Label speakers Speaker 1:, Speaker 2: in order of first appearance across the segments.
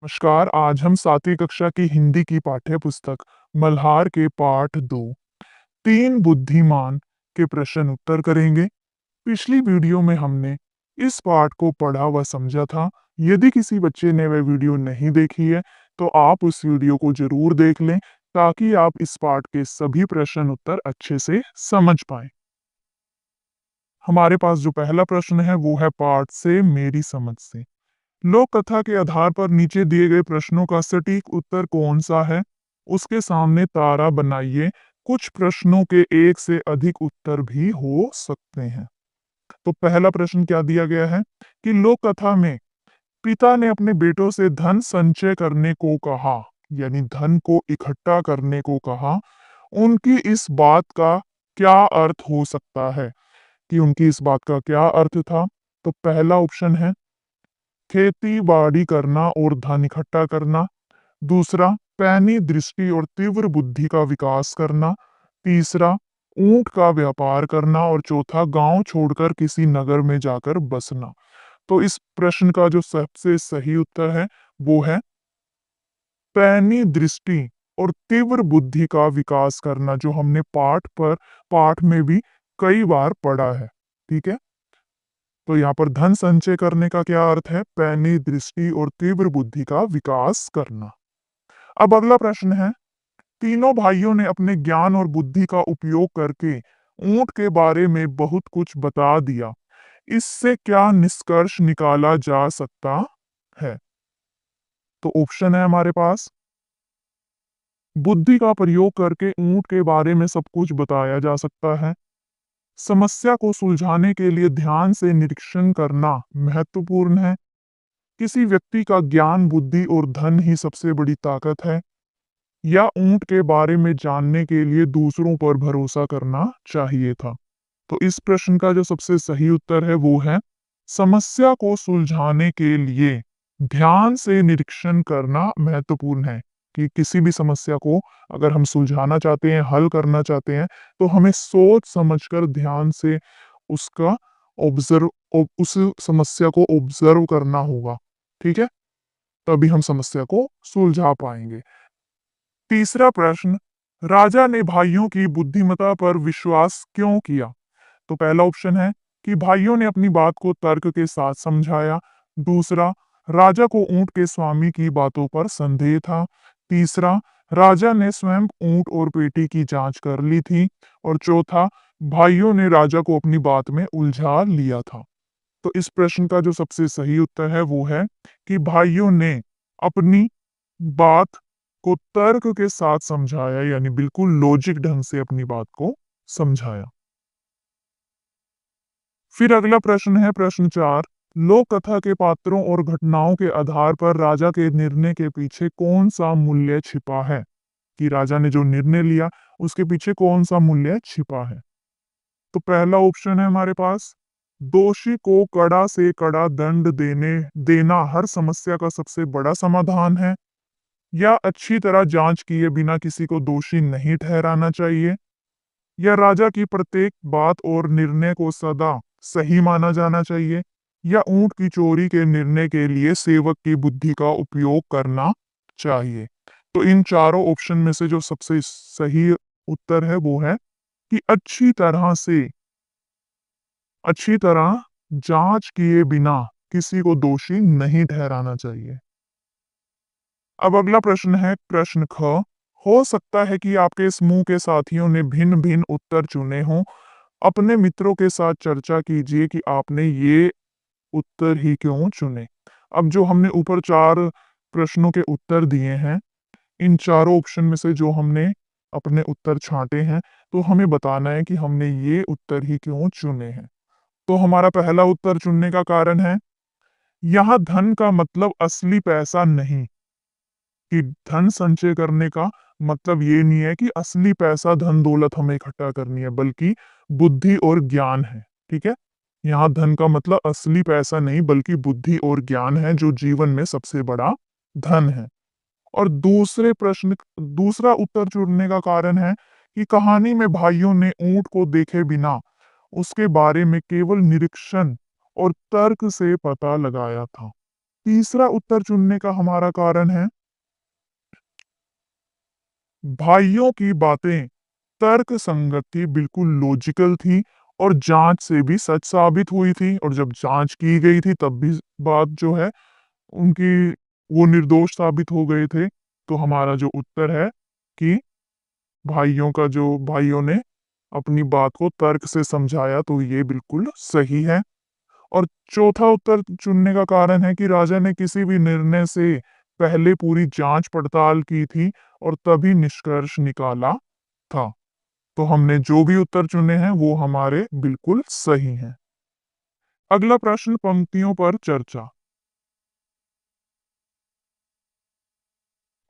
Speaker 1: नमस्कार। आज हम 7वीं कक्षा की हिंदी की पाठ्य पुस्तक मल्हार के पाठ 2 तीन बुद्धिमान के प्रश्न उत्तर करेंगे। पिछली वीडियो में हमने इस पाठ को पढ़ा व समझा था। यदि किसी बच्चे ने वह वीडियो नहीं देखी है तो आप उस वीडियो को जरूर देख लें ताकि आप इस पाठ के सभी प्रश्न उत्तर अच्छे से समझ पाएं। हमारे पास जो पहला प्रश्न है वो है पाठ से मेरी समझ से। लोक कथा के आधार पर नीचे दिए गए प्रश्नों का सटीक उत्तर कौन सा है? उसके सामने तारा बनाइए। कुछ प्रश्नों के एक से अधिक उत्तर भी हो सकते हैं। तो पहला प्रश्न क्या दिया गया है कि लोक कथा में पिता ने अपने बेटों से धन संचय करने को कहा, यानी धन को इकट्ठा करने को कहा। उनकी इस बात का क्या अर्थ हो सकता है? कि उनकी इस बात का क्या अर्थ था? तो पहला ऑप्शन है खेती बाड़ी करना और धन इकट्ठा करना। दूसरा, पैनी दृष्टि और तीव्र बुद्धि का विकास करना। तीसरा, ऊंट का व्यापार करना। और चौथा, गांव छोड़कर किसी नगर में जाकर बसना। तो इस प्रश्न का जो सबसे सही उत्तर है वो है पैनी दृष्टि और तीव्र बुद्धि का विकास करना, जो हमने पाठ में भी कई बार पढ़ा है। ठीक है, तो यहाँ पर धन संचय करने का क्या अर्थ है? पैनी दृष्टि और तीव्र बुद्धि का विकास करना। अब अगला प्रश्न है, तीनों भाइयों ने अपने ज्ञान और बुद्धि का उपयोग करके ऊंट के बारे में बहुत कुछ बता दिया। इससे क्या निष्कर्ष निकाला जा सकता है? तो ऑप्शन है हमारे पास, बुद्धि का प्रयोग करके ऊंट के बारे में सब कुछ बताया जा सकता है। समस्या को सुलझाने के लिए ध्यान से निरीक्षण करना महत्वपूर्ण है। किसी व्यक्ति का ज्ञान, बुद्धि और धन ही सबसे बड़ी ताकत है। या ऊंट के बारे में जानने के लिए दूसरों पर भरोसा करना चाहिए था। तो इस प्रश्न का जो सबसे सही उत्तर है वो है समस्या को सुलझाने के लिए ध्यान से निरीक्षण करना महत्वपूर्ण है। कि किसी भी समस्या को अगर हम सुलझाना चाहते हैं, हल करना चाहते हैं, तो हमें सोच समझकर ध्यान से उसका उस समस्या को ऑब्जर्व करना होगा। ठीक है, तभी हम समस्या को सुलझा पाएंगे। तीसरा प्रश्न, राजा ने भाइयों की बुद्धिमत्ता पर विश्वास क्यों किया? तो पहला ऑप्शन है कि भाइयों ने अपनी बात को तर्क के साथ समझाया। दूसरा, राजा को ऊंट के स्वामी की बातों पर संदेह था। तीसरा, राजा ने स्वयं ऊंट और पेटी की जांच कर ली थी। और चौथा, भाइयों ने राजा को अपनी बात में उलझा लिया था। तो इस प्रश्न का जो सबसे सही उत्तर है वो है कि भाइयों ने अपनी बात को तर्क के साथ समझाया, यानी बिल्कुल लॉजिक ढंग से अपनी बात को समझाया। फिर अगला प्रश्न है प्रश्न 4, लोक कथा के पात्रों और घटनाओं के आधार पर राजा के निर्णय के पीछे कौन सा मूल्य छिपा है? कि राजा ने जो निर्णय लिया उसके पीछे कौन सा मूल्य छिपा है? तो पहला ऑप्शन है हमारे पास, दोषी को कड़ा से कड़ा दंड देना हर समस्या का सबसे बड़ा समाधान है। या अच्छी तरह जांच किए बिना किसी को दोषी नहीं ठहराना चाहिए। या राजा की प्रत्येक बात और निर्णय को सदा सही माना जाना चाहिए। या ऊंट की चोरी के निर्णय के लिए सेवक की बुद्धि का उपयोग करना चाहिए। तो इन चारों ऑप्शन में से जो सबसे सही उत्तर है वो है कि अच्छी तरह जांच किए बिना किसी को दोषी नहीं ठहराना चाहिए। अब अगला प्रश्न है प्रश्न ख, हो सकता है कि आपके समूह के साथियों ने भिन्न भिन्न उत्तर चुने हों। अपने मित्रों के साथ चर्चा कीजिए कि आपने ये उत्तर ही क्यों चुने। अब जो हमने ऊपर चार प्रश्नों के उत्तर दिए हैं, इन चारों ऑप्शन में से जो हमने अपने उत्तर छांटे हैं, तो हमें बताना है कि हमने ये उत्तर ही क्यों चुने हैं। तो हमारा पहला उत्तर चुनने का कारण है, यहाँ धन का मतलब असली पैसा नहीं। कि धन संचय करने का मतलब ये नहीं है कि असली पैसा, धन दौलत हमें इकट्ठा करनी है, बल्कि बुद्धि और ज्ञान है। ठीक है, यहाँ धन का मतलब असली पैसा नहीं बल्कि बुद्धि और ज्ञान है, जो जीवन में सबसे बड़ा धन है। और दूसरा उत्तर चुनने का कारण है कि कहानी में भाइयों ने ऊंट को देखे बिना उसके बारे में केवल निरीक्षण और तर्क से पता लगाया था। तीसरा उत्तर चुनने का हमारा कारण है, भाइयों की बातें तर्क संगत थी, बिल्कुल लॉजिकल थी और जांच से भी सच साबित हुई थी, और जब जांच की गई थी तब भी बात जो है उनकी, वो निर्दोष साबित हो गए थे। तो हमारा जो उत्तर है कि भाइयों ने अपनी बात को तर्क से समझाया, तो ये बिल्कुल सही है। और चौथा उत्तर चुनने का कारण है कि राजा ने किसी भी निर्णय से पहले पूरी जांच पड़ताल की थी और तभी निष्कर्ष निकाला था। तो हमने जो भी उत्तर चुने हैं वो हमारे बिल्कुल सही हैं। अगला प्रश्न, पंक्तियों पर चर्चा।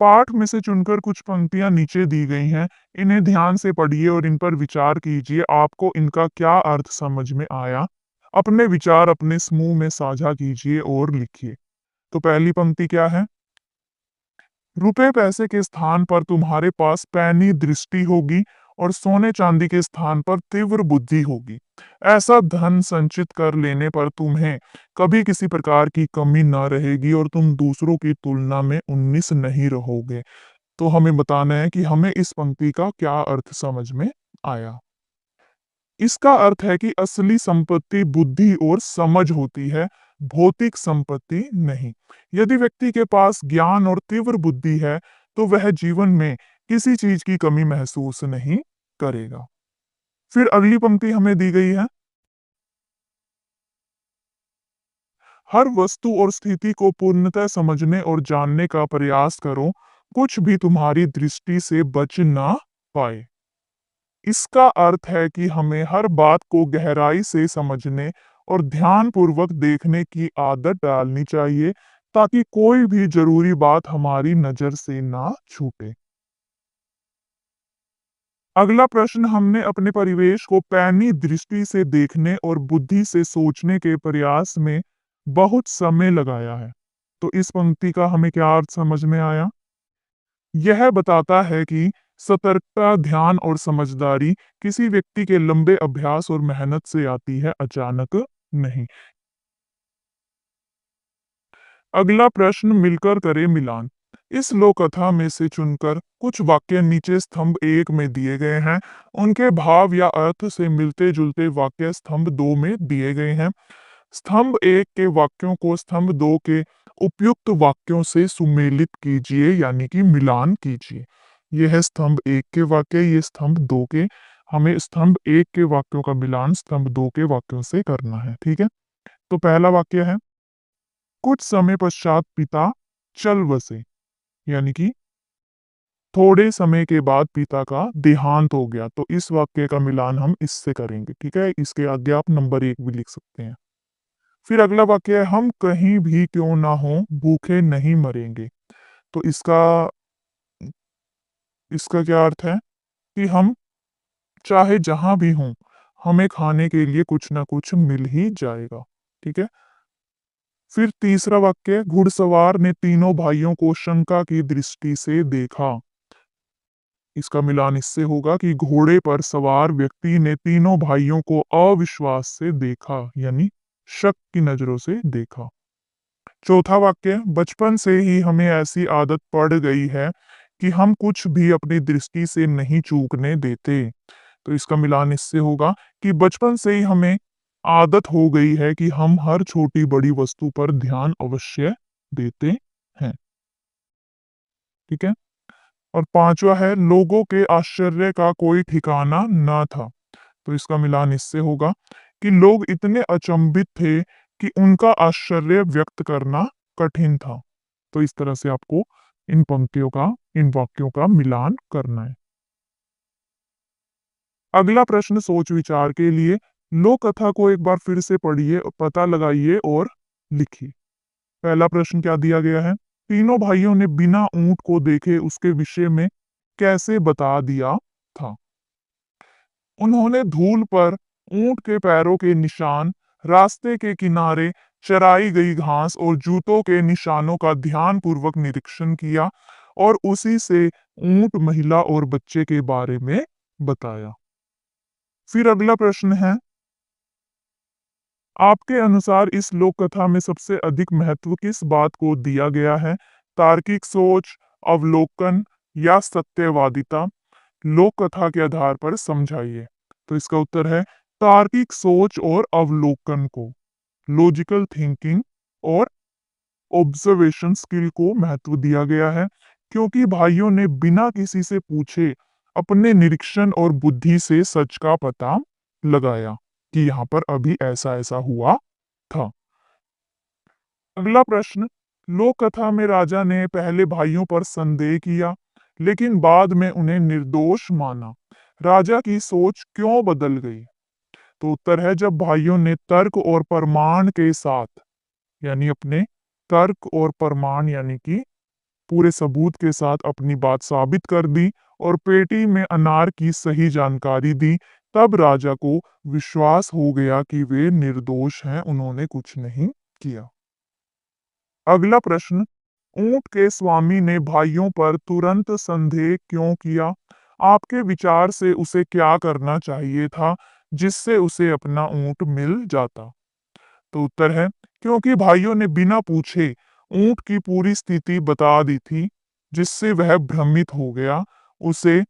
Speaker 1: पाठ में से चुनकर कुछ पंक्तियां नीचे दी गई हैं। इन्हें ध्यान से पढ़िए और इन पर विचार कीजिए। आपको इनका क्या अर्थ समझ में आया? अपने विचार अपने समूह में साझा कीजिए और लिखिए। तो पहली पंक्ति क्या है? रुपए पैसे के स्थान पर तुम्हारे पास पैनी दृष्टि होगी और सोने चांदी के स्थान पर तीव्र बुद्धि होगी। ऐसा धन संचित कर लेने पर तुम्हें कभी किसी प्रकार की कमी न रहेगी और तुम दूसरों की तुलना में उन्नीस नहीं रहोगे। तो हमें बताना है कि हमें इस पंक्ति का क्या अर्थ समझ में आया। इसका अर्थ है कि असली संपत्ति बुद्धि और समझ होती है, भौतिक संपत्ति नहीं। यदि व्यक्ति के पास ज्ञान और तीव्र बुद्धि है, तो वह जीवन में किसी चीज की कमी महसूस नहीं करेगा। फिर अगली पंक्ति हमें दी गई है, हर वस्तु और स्थिति को पूर्णतः समझने और जानने का प्रयास करो, कुछ भी तुम्हारी दृष्टि से बच ना पाए। इसका अर्थ है कि हमें हर बात को गहराई से समझने और ध्यानपूर्वक देखने की आदत डालनी चाहिए, ताकि कोई भी जरूरी बात हमारी नजर से ना छूटे। अगला प्रश्न, हमने अपने परिवेश को पैनी दृष्टि से देखने और बुद्धि से सोचने के प्रयास में बहुत समय लगाया है। तो इस पंक्ति का हमें क्या अर्थ समझ में आया? यह बताता है कि सतर्कता, ध्यान और समझदारी किसी व्यक्ति के लंबे अभ्यास और मेहनत से आती है, अचानक नहीं। अगला प्रश्न, मिलकर करें मिलान। इस लोक कथा में से चुनकर कुछ वाक्य नीचे स्तंभ 1 में दिए गए हैं। उनके भाव या अर्थ से मिलते जुलते वाक्य स्तंभ 2 में दिए गए हैं। स्तंभ 1 के वाक्यों को स्तंभ 2 के उपयुक्त वाक्यों से सुमेलित कीजिए, यानी कि मिलान कीजिए। यह है स्तंभ 1 के वाक्य, ये स्तंभ 2 के। हमें स्तंभ 1 के वाक्यों का मिलान स्तंभ 2 के वाक्यों से करना है, ठीक है? तो पहला वाक्य है, कुछ समय पश्चात पिता चल बसे, यानी कि थोड़े समय के बाद पिता का देहांत हो गया। तो इस वाक्य का मिलान हम इससे करेंगे, ठीक है? इसके आगे आप नंबर 1 भी लिख सकते हैं। फिर अगला वाक्य है, हम कहीं भी क्यों ना हो भूखे नहीं मरेंगे। तो इसका इसका क्या अर्थ है कि हम चाहे जहां भी हों, हमें खाने के लिए कुछ ना कुछ मिल ही जाएगा, ठीक है? फिर तीसरा वाक्य, घुड़सवार ने तीनों भाइयों को शंका की दृष्टि से देखा। इसका मिलान इससे होगा कि घोड़े पर सवार व्यक्ति ने तीनों भाइयों को अविश्वास से देखा, यानी शक की नजरों से देखा। चौथा वाक्य, बचपन से ही हमें ऐसी आदत पड़ गई है कि हम कुछ भी अपनी दृष्टि से नहीं चूकने देते। तो इसका मिलान इससे होगा कि बचपन से ही हमें आदत हो गई है कि हम हर छोटी बड़ी वस्तु पर ध्यान अवश्य देते हैं, ठीक है? और पांचवा है, लोगों के आश्चर्य का कोई ठिकाना न था। तो इसका मिलान इससे होगा कि लोग इतने अचंभित थे कि उनका आश्चर्य व्यक्त करना कठिन था। तो इस तरह से आपको इन पंक्तियों का, इन वाक्यों का मिलान करना है। अगला प्रश्न सोच विचार के लिए, लोक कथा को एक बार फिर से पढ़िए, पता लगाइए और लिखिए। पहला प्रश्न क्या दिया गया है? तीनों भाइयों ने बिना ऊंट को देखे उसके विषय में कैसे बता दिया था? उन्होंने धूल पर ऊंट के पैरों के निशान, रास्ते के किनारे चराई गई घास और जूतों के निशानों का ध्यानपूर्वक निरीक्षण किया और उसी से ऊंट, महिला और बच्चे के बारे में बताया। फिर अगला प्रश्न है, आपके अनुसार इस लोक कथा में सबसे अधिक महत्व किस बात को दिया गया है? तार्किक सोच, अवलोकन या सत्यवादिता? लोक कथा के आधार पर समझाइए। तो इसका उत्तर है तार्किक सोच और अवलोकन को, लॉजिकल थिंकिंग और ऑब्जर्वेशन स्किल को महत्व दिया गया है, क्योंकि भाइयों ने बिना किसी से पूछे अपने निरीक्षण और बुद्धि से सच का पता लगाया कि यहाँ पर अभी ऐसा ऐसा हुआ था। अगला प्रश्न, लोक कथा में राजा ने पहले भाइयों पर संदेह किया, लेकिन बाद में उन्हें निर्दोष माना। राजा की सोच क्यों बदल गई? तो उत्तर है जब भाइयों ने तर्क और प्रमाण के साथ, यानी अपने तर्क और प्रमाण यानी कि पूरे सबूत के साथ अपनी बात साबित कर दी और पेटी में अनार की सही जानकारी दी, तब राजा को विश्वास हो गया कि वे निर्दोष हैं, उन्होंने कुछ नहीं किया। अगला प्रश्न, ऊंट के स्वामी ने भाइयों पर तुरंत संदेह क्यों किया? आपके विचार से उसे क्या करना चाहिए था जिससे उसे अपना ऊंट मिल जाता? तो उत्तर है क्योंकि भाइयों ने बिना पूछे ऊंट की पूरी स्थिति बता दी थी, जिससे वह भ्रमित हो गया। उसे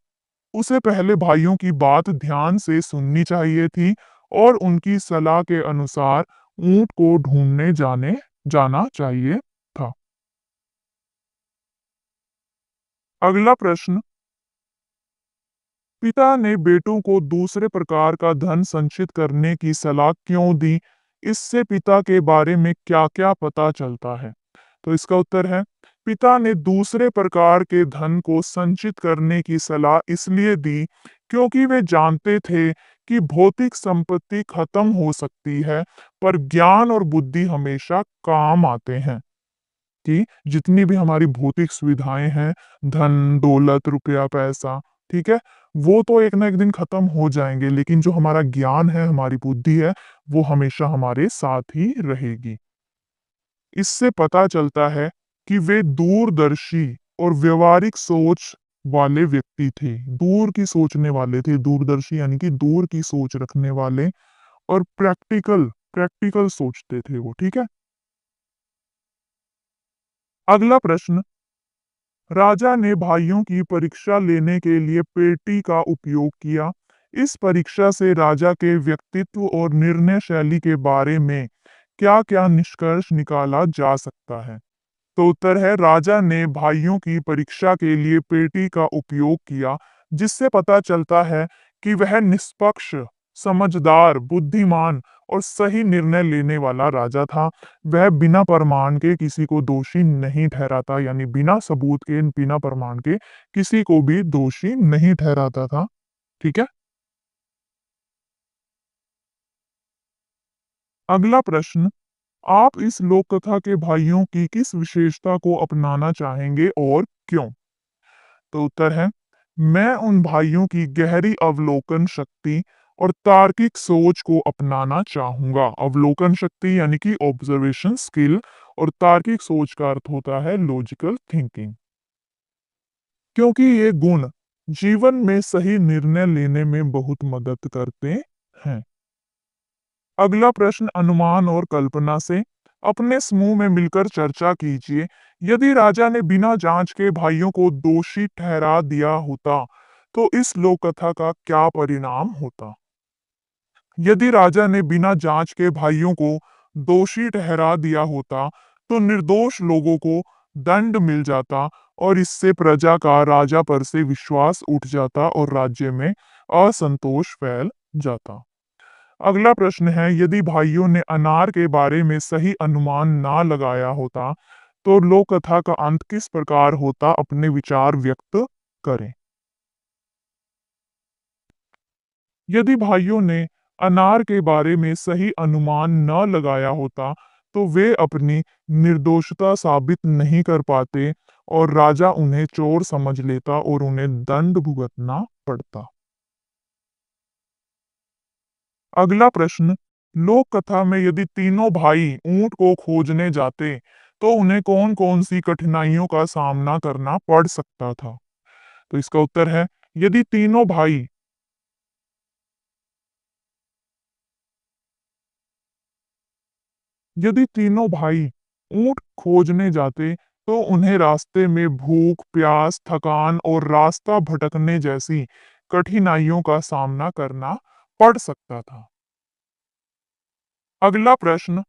Speaker 1: उसे पहले भाइयों की बात ध्यान से सुननी चाहिए थी और उनकी सलाह के अनुसार ऊंट को ढूंढने जाना चाहिए था। अगला प्रश्न, पिता ने बेटों को दूसरे प्रकार का धन संचित करने की सलाह क्यों दी? इससे पिता के बारे में क्या-क्या पता चलता है? तो इसका उत्तर है, पिता ने दूसरे प्रकार के धन को संचित करने की सलाह इसलिए दी क्योंकि वे जानते थे कि भौतिक संपत्ति खत्म हो सकती है, पर ज्ञान और बुद्धि हमेशा काम आते हैं। कि जितनी भी हमारी भौतिक सुविधाएं हैं, धन, दौलत, रुपया, पैसा, ठीक है, वो तो एक ना एक दिन खत्म हो जाएंगे, लेकिन जो हमारा ज्ञान है, हमारी बुद्धि है, वो हमेशा हमारे साथ ही रहेगी। इससे पता चलता है कि वे दूरदर्शी और व्यवहारिक सोच वाले व्यक्ति थे। दूर की सोचने वाले थे, दूरदर्शी यानी कि दूर की सोच रखने वाले, और प्रैक्टिकल प्रैक्टिकल सोचते थे वो, ठीक है। अगला प्रश्न, राजा ने भाइयों की परीक्षा लेने के लिए पेटी का उपयोग किया। इस परीक्षा से राजा के व्यक्तित्व और निर्णय शैली के बारे में क्या-क्या निष्कर्ष निकाला जा सकता है? तो उत्तर है राजा ने भाइयों की परीक्षा के लिए पेटी का उपयोग किया, जिससे पता चलता है कि वह निष्पक्ष, समझदार, बुद्धिमान और सही निर्णय लेने वाला राजा था। वह बिना प्रमाण के किसी को दोषी नहीं ठहराता, यानी बिना सबूत के, बिना प्रमाण के किसी को भी दोषी नहीं ठहराता था। ठीक है। अगला प्रश्न, आप इस लोक कथा के भाइयों की किस विशेषता को अपनाना चाहेंगे और क्यों? तो उत्तर है, मैं उन भाइयों की गहरी अवलोकन शक्ति और तार्किक सोच को अपनाना चाहूंगा। अवलोकन शक्ति यानी कि ऑब्जर्वेशन स्किल, और तार्किक सोच का अर्थ होता है लॉजिकल थिंकिंग, क्योंकि ये गुण जीवन में सही निर्णय लेने में बहुत मदद करते हैं। अगला प्रश्न, अनुमान और कल्पना से अपने समूह में मिलकर चर्चा कीजिए। यदि राजा ने बिना जांच के भाइयों को दोषी ठहरा दिया होता, तो इस लोक कथा का क्या परिणाम होता? यदि राजा ने बिना जांच के भाइयों को दोषी ठहरा दिया होता, तो निर्दोष लोगों को दंड मिल जाता और इससे प्रजा का राजा पर से विश्वास उठ जाता और राज्य में असंतोष फैल जाता। अगला प्रश्न है, यदि भाइयों ने अनार के बारे में सही अनुमान ना लगाया होता, तो लोक कथा का अंत किस प्रकार होता? अपने विचार व्यक्त करें। यदि भाइयों ने अनार के बारे में सही अनुमान न लगाया होता, तो वे अपनी निर्दोषता साबित नहीं कर पाते और राजा उन्हें चोर समझ लेता और उन्हें दंड भुगतना पड़ता। अगला प्रश्न, लोक कथा में यदि तीनों भाई ऊंट को खोजने जाते, तो उन्हें कौन कौन सी कठिनाइयों का सामना करना पड़ सकता था? तो इसका उत्तर है, यदि तीनों भाई यदि तीनों भाई ऊंट खोजने जाते तो उन्हें रास्ते में भूख, प्यास, थकान और रास्ता भटकने जैसी कठिनाइयों का सामना करना पड़ सकता था। अगला प्रश्न,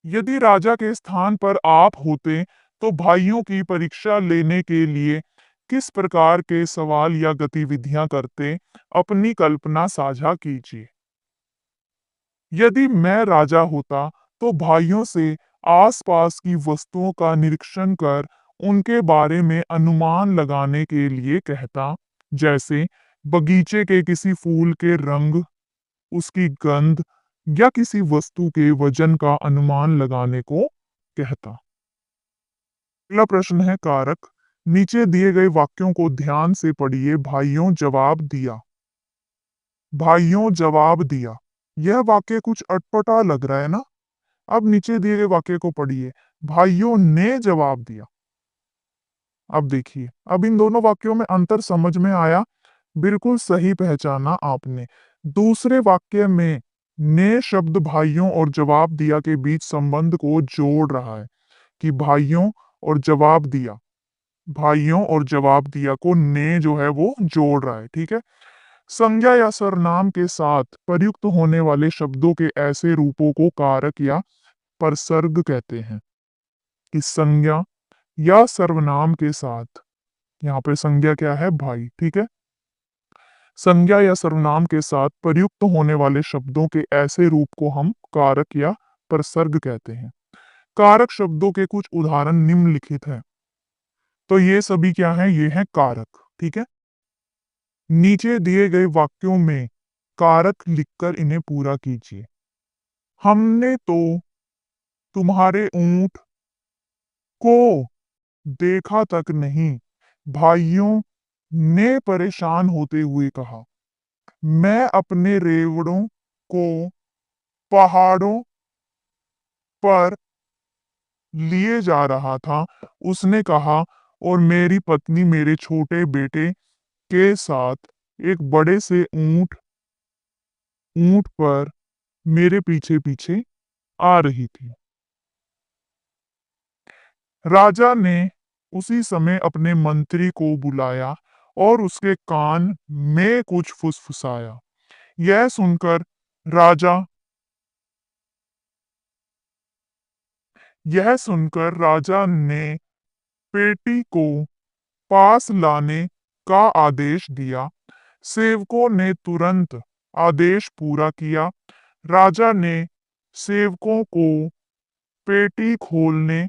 Speaker 1: यदि राजा के स्थान पर आप होते तो भाइयों की परीक्षा लेने के लिए किस प्रकार के सवाल या गतिविधियां करते? अपनी कल्पना साझा कीजिए। यदि मैं राजा होता तो भाइयों से आसपास की वस्तुओं का निरीक्षण कर उनके बारे में अनुमान लगाने के लिए कहता, जैसे बगीचे के किसी फूल के रंग, उसकी गंध या किसी वस्तु के वजन का अनुमान लगाने को कहता। अगला प्रश्न है कारक। नीचे दिए गए वाक्यों को ध्यान से पढ़िए। भाइयों जवाब दिया। भाइयों जवाब दिया। यह वाक्य कुछ अटपटा लग रहा है ना? अब नीचे दिए गए वाक्य को पढ़िए। भाइयों ने जवाब दिया। अब देखिए, अब इन दोनों वाक्यों में अंतर समझ में आया? बिल्कुल सही पहचाना आपने। दूसरे वाक्य में ने शब्द भाइयों और जवाब दिया के बीच संबंध को जोड़ रहा है कि भाइयों और जवाब दिया, भाइयों और जवाब दिया को ने जो है वो जोड़ रहा है। ठीक है। संज्ञा या सर्वनाम के साथ प्रयुक्त होने वाले शब्दों के ऐसे रूपों को कारक या परसर्ग कहते हैं। कि संज्ञा या सर्वनाम के साथ, यहाँ पे संज्ञा क्या है? भाई। ठीक है। संज्ञा या सर्वनाम के साथ प्रयुक्त होने वाले शब्दों के ऐसे रूप को हम कारक या परसर्ग कहते हैं। कारक शब्दों के कुछ उदाहरण निम्नलिखित हैं। तो ये सभी क्या है? ये है कारक। ठीक है। नीचे दिए गए वाक्यों में कारक लिखकर इन्हें पूरा कीजिए। हमने तो तुम्हारे ऊंट को देखा तक नहीं, भाइयों ने परेशान होते हुए कहा। मैं अपने रेवड़ों को पहाड़ों पर लिए जा रहा था, उसने कहा, और मेरी पत्नी मेरे छोटे बेटे के साथ एक बड़े से ऊंट ऊंट पर मेरे पीछे पीछे आ रही थी। राजा ने उसी समय अपने मंत्री को बुलाया और उसके कान में कुछ फुसफुसाया। यह सुनकर राजा यह सुनकर राजा ने पेटी को पास लाने का आदेश दिया। सेवकों ने तुरंत आदेश पूरा किया। राजा ने सेवकों को पेटी खोलने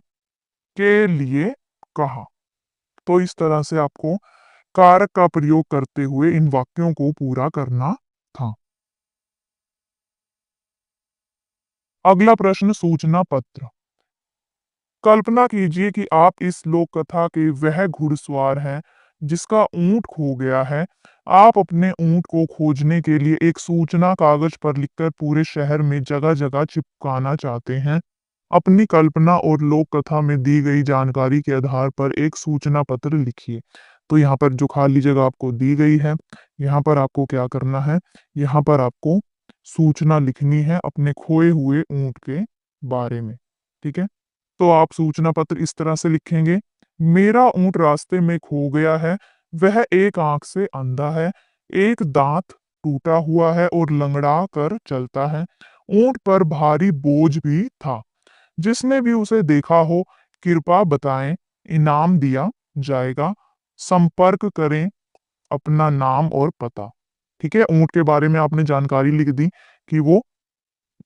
Speaker 1: के लिए कहा। तो इस तरह से आपको कारक का प्रयोग करते हुए इन वाक्यों को पूरा करना था। अगला प्रश्न, सूचना पत्र। कल्पना कीजिए कि आप इस लोक कथा के वह घुड़सवार हैं जिसका ऊंट खो गया है। आप अपने ऊंट को खोजने के लिए एक सूचना कागज पर लिखकर पूरे शहर में जगह जगह चिपकाना चाहते हैं। अपनी कल्पना और लोक कथा में दी गई जानकारी के आधार पर एक सूचना पत्र लिखिए। तो यहाँ पर जो खाली जगह आपको दी गई है, यहाँ पर आपको क्या करना है? यहाँ पर आपको सूचना लिखनी है अपने खोए हुए ऊंट के बारे में। ठीक है। तो आप सूचना पत्र इस तरह से लिखेंगे। मेरा ऊंट रास्ते में खो गया है। वह एक आंख से अंधा है, एक दांत टूटा हुआ है और लंगड़ा कर चलता है। ऊंट पर भारी बोझ भी था। जिसने भी उसे देखा हो, कृपा बताएं, इनाम दिया जाएगा। संपर्क करें, अपना नाम और पता। ठीक है। ऊंट के बारे में आपने जानकारी लिख दी कि वो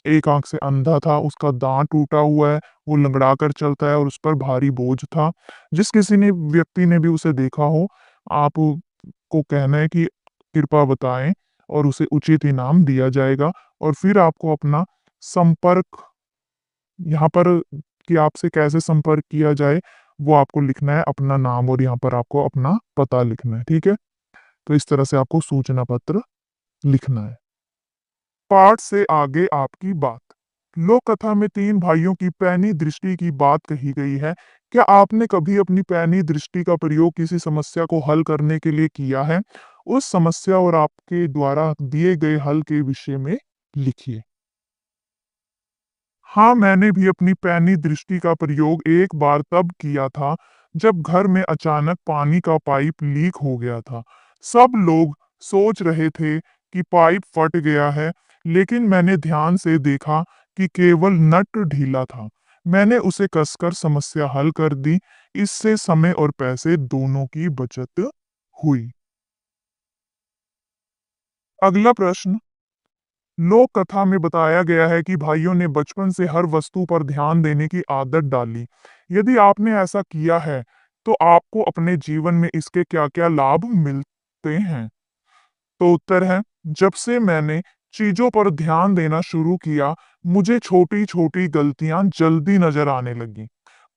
Speaker 1: एक आंख से अंधा था, उसका दांत टूटा हुआ है, वो लंगड़ा कर चलता है और उस पर भारी बोझ था। जिस किसी ने व्यक्ति ने भी उसे देखा हो, आप को कहना है कि कृपा बताएं और उसे उचित इनाम दिया जाएगा। और फिर आपको अपना संपर्क, यहाँ पर कि आपसे कैसे संपर्क किया जाए, वो आपको लिखना है, अपना नाम और यहाँ पर आपको अपना पता लिखना है। ठीक है। तो इस तरह से आपको सूचना पत्र लिखना है। पाठ से आगे आपकी बात। लोक कथा में तीन भाइयों की पैनी दृष्टि की बात कही गई है। क्या आपने कभी अपनी पैनी दृष्टि का प्रयोग किसी समस्या को हल करने के लिए किया है? उस समस्या और आपके द्वारा दिए गए हल के विषय में लिखिए। हाँ, मैंने भी अपनी पैनी दृष्टि का प्रयोग एक बार तब किया था, जब घर में अचानक पानी का पाइप लीक हो गया था। सब लोग सोच रहे थे कि पाइप फट गया है, लेकिन मैंने ध्यान से देखा कि केवल नट ढीला था। मैंने उसे कसकर समस्या हल कर दी। इससे समय और पैसे दोनों की बचत हुई। अगला प्रश्न, लोक कथा में बताया गया है कि भाइयों ने बचपन से हर वस्तु पर ध्यान देने की आदत डाली। यदि आपने ऐसा किया है, तो आपको अपने जीवन में इसके क्या-क्या लाभ मिलते हैं? तो उत्तर है, जब से मैंने चीजों पर ध्यान देना शुरू किया, मुझे छोटी-छोटी गलतियां जल्दी नजर आने लगी।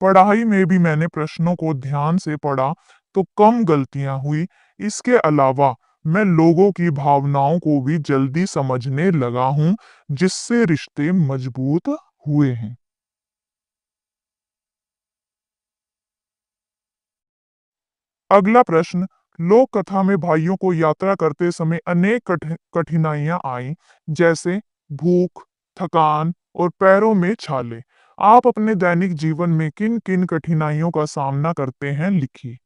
Speaker 1: पढ़ाई में भी मैंने प्रश्नों को ध्यान से पढ़ा, तो कम गलतियां हुई। इसके अलावा मैं लोगों की भावनाओं को भी जल्दी समझने लगा हूं, जिससे रिश्ते मजबूत हुए हैं। अगला प्रश्न, लोक कथा में भाइयों को यात्रा करते समय अनेक कठिनाइयां आईं, जैसे भूख, थकान और पैरों में छाले। आप अपने दैनिक जीवन में किन किन कठिनाइयों का सामना करते हैं, लिखिए।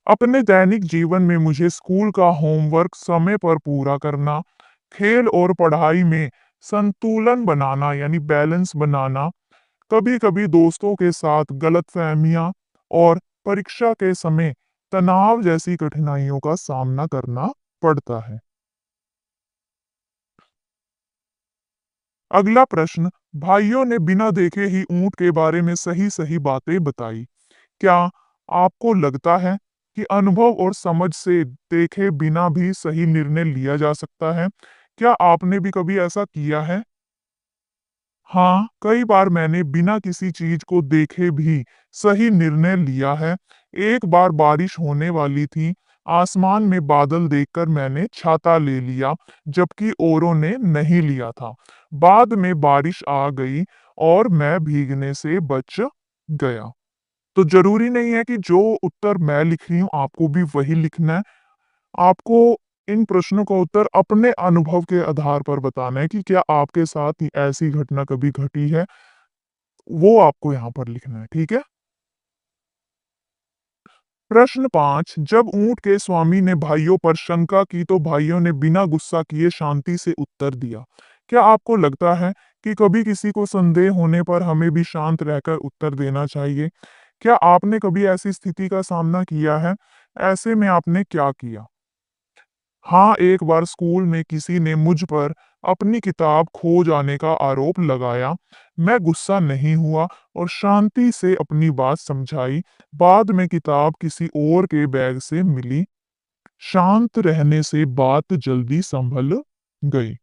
Speaker 1: अपने दैनिक जीवन में मुझे स्कूल का होमवर्क समय पर पूरा करना, खेल और पढ़ाई में संतुलन बनाना यानी बैलेंस बनाना, कभी-कभी दोस्तों के साथ गलतफहमियां और परीक्षा के समय तनाव जैसी कठिनाइयों का सामना करना पड़ता है। अगला प्रश्न, भाइयों ने बिना देखे ही ऊंट के बारे में सही-सही बातें बताई। क्या आपको लगता है कि अनुभव और समझ से देखे बिना भी सही निर्णय लिया जा सकता है? क्या आपने भी कभी ऐसा किया है? हाँ, कई बार मैंने बिना किसी चीज को देखे भी सही निर्णय लिया है। एक बार बारिश होने वाली थी, आसमान में बादल देखकर मैंने छाता ले लिया, जबकि औरों ने नहीं लिया था। बाद में बारिश आ गई और मैं भीगने से बच गया। तो जरूरी नहीं है कि जो उत्तर मैं लिख रही हूँ आपको भी वही लिखना है। आपको इन प्रश्नों का उत्तर अपने अनुभव के आधार पर बताना है कि क्या आपके साथ ही ऐसी घटना कभी घटी है, वो आपको यहाँ पर लिखना है, ठीक है? प्रश्न 5, जब ऊंट के स्वामी ने भाइयों पर शंका की तो भाइयों ने बिना गुस्सा किए शांति से उत्तर दिया। क्या आपको लगता है कि कभी किसी को संदेह होने पर हमें भी शांत रहकर उत्तर देना चाहिए? क्या आपने कभी ऐसी स्थिति का सामना किया है? ऐसे में आपने क्या किया? हाँ, एक बार स्कूल में किसी ने मुझ पर अपनी किताब खो जाने का आरोप लगाया। मैं गुस्सा नहीं हुआ और शांति से अपनी बात समझाई। बाद में किताब किसी और के बैग से मिली। शांत रहने से बात जल्दी संभल गई।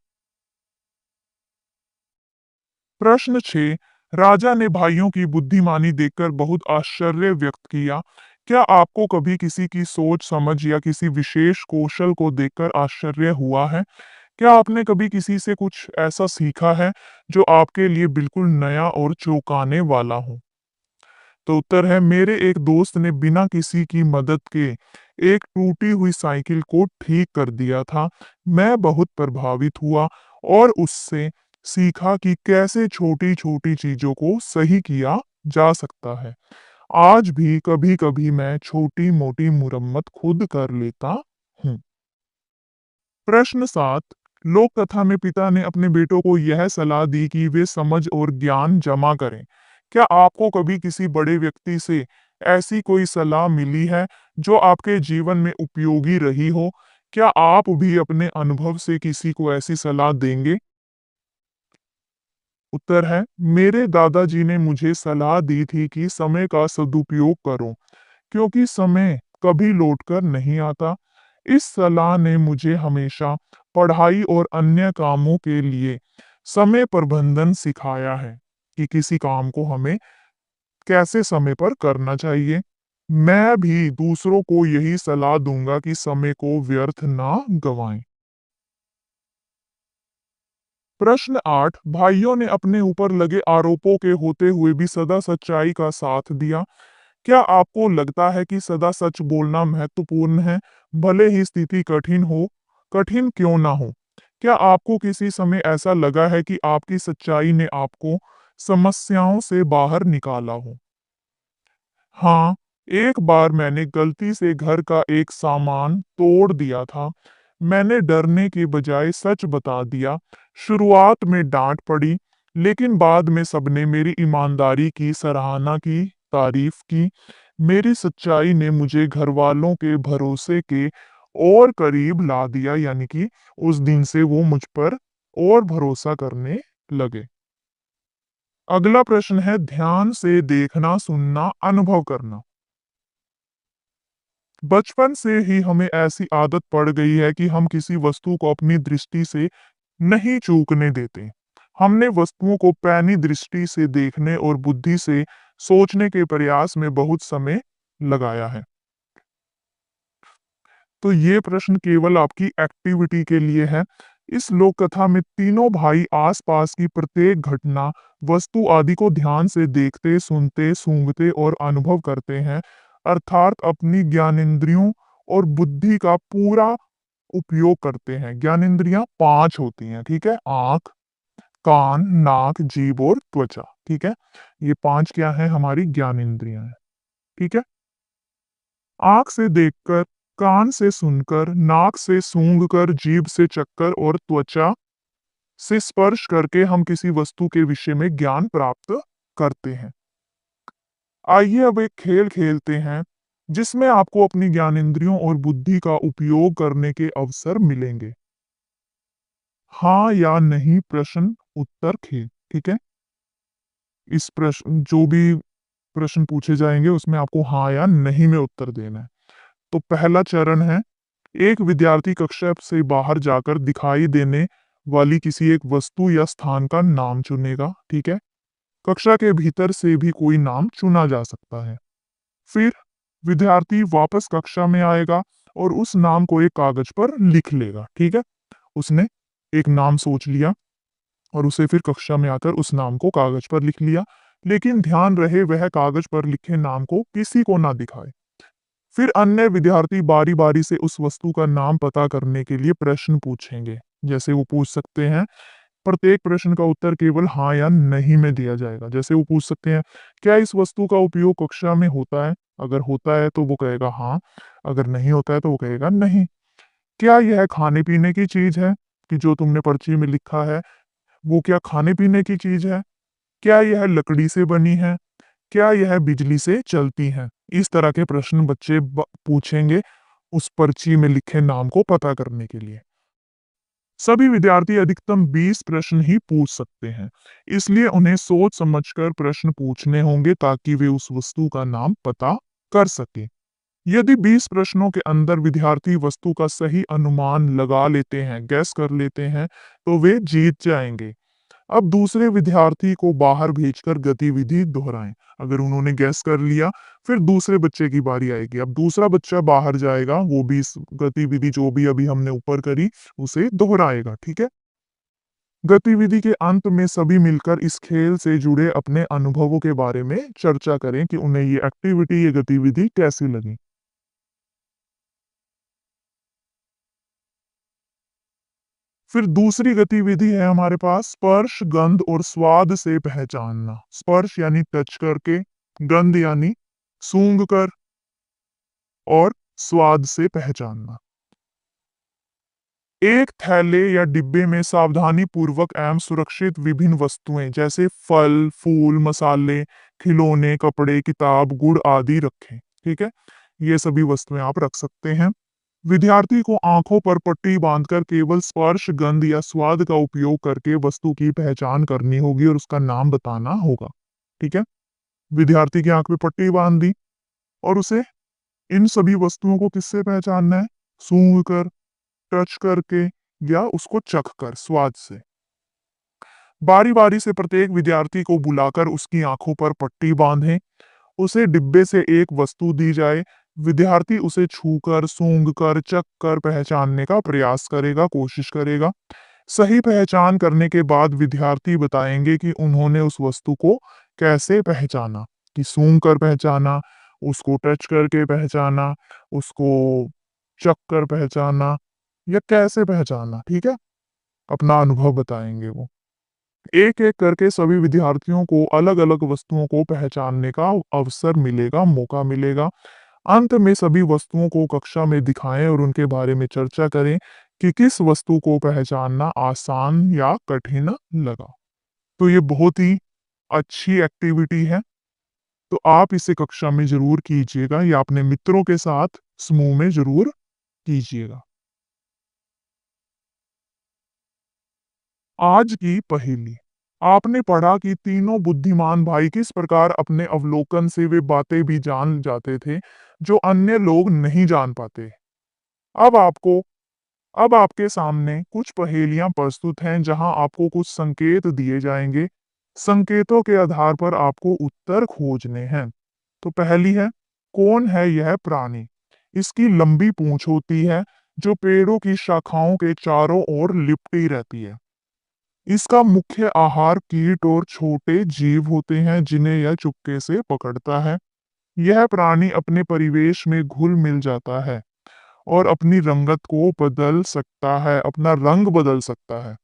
Speaker 1: प्रश्न 6, राजा ने भाइयों की बुद्धिमानी देखकर बहुत आश्चर्य व्यक्त किया। क्या आपको कभी किसी की सोच समझ या किसी विशेष कौशल को देखकर आश्चर्य हुआ है? क्या आपने कभी किसी से कुछ ऐसा सीखा है जो आपके लिए बिल्कुल नया और चौंकाने वाला हो? तो उत्तर है, मेरे एक दोस्त ने बिना किसी की मदद के एक टूटी हुई साइकिल को ठीक कर दिया था। मैं बहुत प्रभावित हुआ और उससे सीखा कि कैसे छोटी-छोटी चीजों को सही किया जा सकता है। आज भी कभी-कभी मैं छोटी-मोटी मुरम्मत खुद कर लेता हूँ। प्रश्न 7, लोक कथा में पिता ने अपने बेटों को यह सलाह दी कि वे समझ और ज्ञान जमा करें। क्या आपको कभी किसी बड़े व्यक्ति से ऐसी कोई सलाह मिली है जो आपके जीवन में उपयोगी रही हो? क्या आप भी अपने अनुभव से किसी को ऐसी सलाह देंगे? उत्तर है, मेरे दादाजी ने मुझे सलाह दी थी कि समय का सदुपयोग करो, क्योंकि समय कभी लौटकर नहीं आता। इस सलाह ने मुझे हमेशा पढ़ाई और अन्य कामों के लिए समय प्रबंधन सिखाया है कि किसी काम को हमें कैसे समय पर करना चाहिए। मैं भी दूसरों को यही सलाह दूंगा कि समय को व्यर्थ ना गवाएं। प्रश्न 8, भाइयों ने अपने ऊपर लगे आरोपों के होते हुए भी सदा सच्चाई का साथ दिया। क्या आपको लगता है कि सदा सच बोलना महत्वपूर्ण है, भले ही स्थिति कठिन हो? कठिन क्यों ना हो? क्या आपको किसी समय ऐसा लगा है कि आपकी सच्चाई ने आपको समस्याओं से बाहर निकाला हो? हाँ, एक बार मैंने गलती से घर का एक सामान तोड़ दिया था। मैंने डरने के बजाय सच बता दिया। शुरुआत में डांट पड़ी, लेकिन बाद में सबने मेरी ईमानदारी की सराहना की, तारीफ की। मेरी सच्चाई ने मुझे घरवालों के भरोसे के और करीब ला दिया, यानी कि उस दिन से वो मुझ पर और भरोसा करने लगे। अगला प्रश्न है ध्यान से देखना, सुनना, अनुभव करना। बचपन से ही हमें ऐसी आदत पड़ गई है कि हम किसी वस्तु को अपनी दृष्टि से नहीं चूकने देते। हमने वस्तुओं को पैनी दृष्टि से देखने और बुद्धि से सोचने के प्रयास में बहुत समय लगाया है। तो ये प्रश्न केवल आपकी एक्टिविटी के लिए है। इस लोक कथा में तीनों भाई आसपास की प्रत्येक घटना, वस्तु आदि को ध्यान से देखते, सुनते, सूंघते और अनुभव करते हैं। अर्थात अपनी ज्ञानेंद्रियों और बुद्धि का पूरा उपयोग करते हैं। ज्ञानेंद्रियां 5 होती हैं, ठीक है? आंख, कान, नाक, जीभ और त्वचा, ठीक है? ये 5 क्या है? हमारी ज्ञानेंद्रियां हैं, ठीक है? आंख से देखकर, कान से सुनकर, नाक से सूंघकर, जीभ से चखकर और त्वचा से स्पर्श करके हम किसी वस्तु के विषय में ज्ञान प्राप्त करते हैं। आइए अब एक खेल खेलते हैं जिसमें आपको अपनी ज्ञानेंद्रियों और बुद्धि का उपयोग करने के अवसर मिलेंगे। हाँ या नहीं प्रश्न उत्तर खेल, ठीक है? इस प्रश्न जो भी प्रश्न पूछे जाएंगे उसमें आपको हाँ या नहीं में उत्तर देना है। तो पहला चरण है, एक विद्यार्थी कक्षा से बाहर जाकर दिखाई देने वाली किसी एक वस्तु या स्थान का नाम चुनेगा, ठीक है? कक्षा के भीतर से भी कोई नाम चुना जा सकता है। फिर विद्यार्थी वापस कक्षा में आएगा और उस नाम को एक कागज पर लिख लेगा, ठीक है? उसने एक नाम सोच लिया और उसे फिर कक्षा में आकर उस नाम को कागज पर लिख लिया, लेकिन ध्यान रहे वह कागज पर लिखे नाम को किसी को ना दिखाए। फिर अन्य विद्यार्थी बारी बारी से उस वस्तु का नाम पता करने के लिए प्रश्न पूछेंगे। जैसे वो पूछ सकते हैं, प्रत्येक प्रश्न का उत्तर केवल हाँ या नहीं में दिया जाएगा। जैसे वो पूछ सकते हैं, क्या इस वस्तु का उपयोग कक्षा में होता है? अगर होता है तो वो कहेगा हाँ, अगर नहीं होता है तो वो कहेगा नहीं। क्या यह खाने पीने की चीज है? कि जो तुमने पर्ची में लिखा है वो क्या खाने पीने की चीज है? क्या यह लकड़ी से बनी है? क्या यह बिजली से चलती है? इस तरह के प्रश्न बच्चे पूछेंगे उस पर्ची में लिखे नाम को पता करने के लिए। सभी विद्यार्थी अधिकतम 20 प्रश्न ही पूछ सकते हैं, इसलिए उन्हें सोच समझकर प्रश्न पूछने होंगे ताकि वे उस वस्तु का नाम पता कर सके। यदि 20 प्रश्नों के अंदर विद्यार्थी वस्तु का सही अनुमान लगा लेते हैं, गैस कर लेते हैं, तो वे जीत जाएंगे। अब दूसरे विद्यार्थी को बाहर भेजकर गतिविधि दोहराएं। अगर उन्होंने गैस कर लिया, फिर दूसरे बच्चे की बारी आएगी। अब दूसरा बच्चा बाहर जाएगा, वो भी इस गतिविधि जो भी अभी हमने ऊपर करी उसे दोहराएगा, ठीक है? गतिविधि के अंत में सभी मिलकर इस खेल से जुड़े अपने अनुभवों के बारे में चर्चा करें कि उन्हें ये एक्टिविटी, ये गतिविधि कैसी लगी। फिर दूसरी गतिविधि है हमारे पास स्पर्श, गंध और स्वाद से पहचानना। स्पर्श यानी टच करके, गंध यानी सूंघ कर और स्वाद से पहचानना। एक थैले या डिब्बे में सावधानी पूर्वक एवं सुरक्षित विभिन्न वस्तुएं जैसे फल, फूल, मसाले, खिलौने, कपड़े, किताब, गुड़ आदि रखें, ठीक है? ये सभी वस्तुएं आप रख सकते हैं। विद्यार्थी को आंखों पर पट्टी बांधकर केवल स्पर्श, गंध या स्वाद का उपयोग करके वस्तु की पहचान करनी होगी और उसका नाम बताना होगा, ठीक है? विद्यार्थी की आंख पे पट्टी बांध दी और उसे इन सभी वस्तुओं को किससे पहचानना है? सूंघ कर, टच करके या उसको चख कर, स्वाद से। बारी बारी से प्रत्येक विद्यार्थी को बुलाकर उसकी आंखों पर पट्टी बांधें। उसे डिब्बे से एक वस्तु दी जाए। विद्यार्थी उसे छूकर, सूंघकर, चख कर पहचानने का प्रयास करेगा, कोशिश करेगा। सही पहचान करने के बाद विद्यार्थी बताएंगे कि उन्होंने उस वस्तु को कैसे पहचाना, कि सूंघ कर पहचाना, उसको टच करके पहचाना, उसको चख कर पहचाना या कैसे पहचाना, ठीक है? अपना अनुभव बताएंगे वो। एक एक करके सभी विद्यार्थियों को अलग अलग वस्तुओं को पहचानने का अवसर मिलेगा, मौका मिलेगा। अंत में सभी वस्तुओं को कक्षा में दिखाएं और उनके बारे में चर्चा करें कि किस वस्तु को पहचानना आसान या कठिन लगा। तो ये बहुत ही अच्छी एक्टिविटी है। तो आप इसे कक्षा में जरूर कीजिएगा या अपने मित्रों के साथ समूह में जरूर कीजिएगा। आज की पहेली। आपने पढ़ा कि तीनों बुद्धिमान भाई किस प्रकार अपने अवलोकन से वे बातें भी जान जाते थे जो अन्य लोग नहीं जान पाते। अब आपको अब आपके सामने कुछ पहेलियां प्रस्तुत हैं जहां आपको कुछ संकेत दिए जाएंगे। संकेतों के आधार पर आपको उत्तर खोजने हैं। तो पहली है, कौन है यह प्राणी? इसकी लंबी पूंछ होती है जो पेड़ों की शाखाओं के चारों ओर लिपटी रहती है। इसका मुख्य आहार कीट और छोटे जीव होते हैं जिन्हें यह चुपके से पकड़ता है। यह प्राणी अपने परिवेश में घुल मिल जाता है और अपनी रंगत को बदल सकता है, अपना रंग बदल सकता है।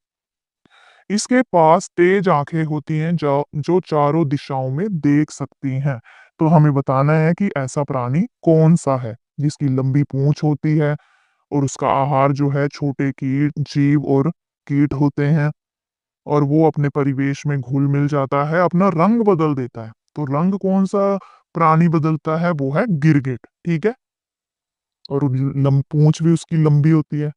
Speaker 1: इसके पास तेज आंखें होती हैं जो जो चारों दिशाओं में देख सकती हैं। तो हमें बताना है कि ऐसा प्राणी कौन सा है जिसकी लंबी पूंछ होती है और उसका आहार जो है छोटे कीट जीव और कीट होते हैं और वो अपने परिवेश में घुल मिल जाता है, अपना रंग बदल देता है। तो रंग कौन सा प्राणी बदलता है? वो है गिरगिट। ठीक है। और पूंछ भी उसकी लंबी होती है।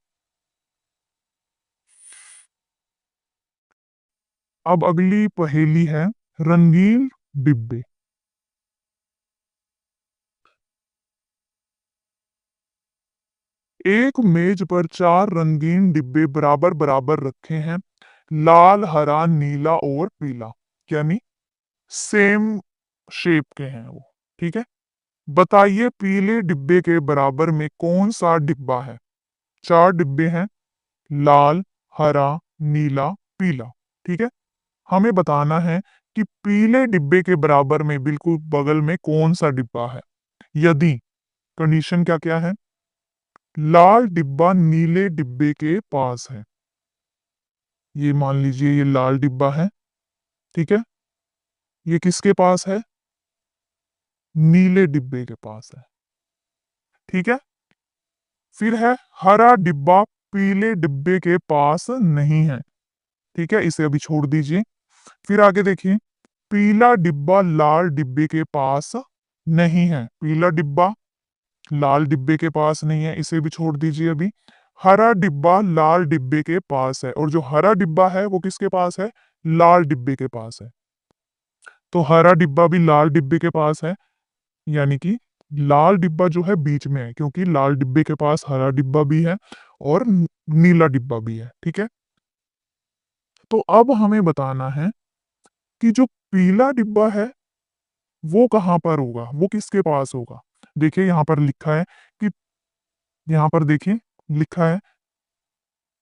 Speaker 1: अब अगली पहेली है, रंगीन डिब्बे। एक मेज पर चार रंगीन डिब्बे बराबर बराबर रखे हैं। लाल, हरा, नीला और पीला, यानी सेम शेप के हैं वो। ठीक है। बताइए पीले डिब्बे के बराबर में कौन सा डिब्बा है? चार डिब्बे हैं, लाल, हरा, नीला, पीला। ठीक है। हमें बताना है कि पीले डिब्बे के बराबर में बिल्कुल बगल में कौन सा डिब्बा है। यदि कंडीशन क्या क्या है? लाल डिब्बा नीले डिब्बे के पास है। ये मान लीजिए ये लाल डिब्बा है। ठीक है। ये किसके पास है? नीले डिब्बे के पास है। ठीक है। फिर है हरा डिब्बा पीले डिब्बे के पास नहीं है। ठीक है, इसे अभी छोड़ दीजिए। फिर आगे देखिए, पीला डिब्बा लाल डिब्बे के पास नहीं है। पीला डिब्बा लाल डिब्बे के पास नहीं है, इसे भी छोड़ दीजिए अभी। हरा डिब्बा लाल डिब्बे के पास है और जो हरा डिब्बा है वो किसके पास है? लाल डिब्बे के पास है। तो हरा डिब्बा भी लाल डिब्बे के पास है, यानी कि लाल डिब्बा जो है बीच में है क्योंकि लाल डिब्बे के पास हरा डिब्बा भी है और नीला डिब्बा भी है। ठीक है। तो अब हमें बताना है कि जो पीला डिब्बा है वो कहाँ पर होगा, वो किसके पास होगा। देखिए यहाँ पर लिखा है कि यहाँ पर देखिए लिखा है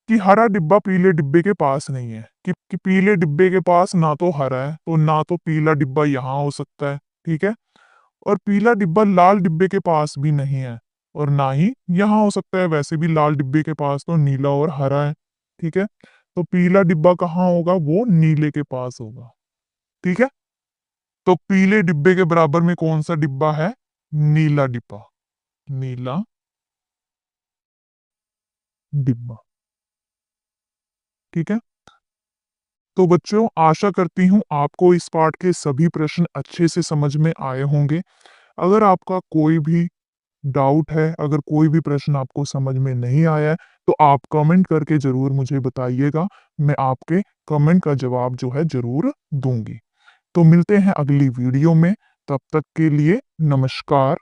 Speaker 1: कि हरा डिब्बा पीले डिब्बे के पास नहीं है। कि पीले डिब्बे के पास ना तो हरा है तो ना तो पीला डिब्बा यहाँ हो सकता है। ठीक है। और पीला डिब्बा लाल डिब्बे के पास भी नहीं है और ना ही यहाँ हो सकता है। वैसे भी लाल डिब्बे के पास तो नीला और हरा है। ठीक है। तो पीला डिब्बा कहाँ होगा? वो नीले के पास होगा। ठीक है। तो पीले डिब्बे के बराबर में कौन सा डिब्बा है? नीला डिब्बा। नीला डिब्बा। ठीक है। तो बच्चों आशा करती हूँ आपको इस पाठ के सभी प्रश्न अच्छे से समझ में आए होंगे। अगर आपका कोई भी डाउट है, अगर कोई भी प्रश्न आपको समझ में नहीं आया है, तो आप कमेंट करके ज़रूर मुझे बताइएगा। मैं आपके कमेंट का जवाब जो है ज़रूर दूँगी। तो मिलते हैं अगली वीडियो में, तब तक के लिए नमस्कार।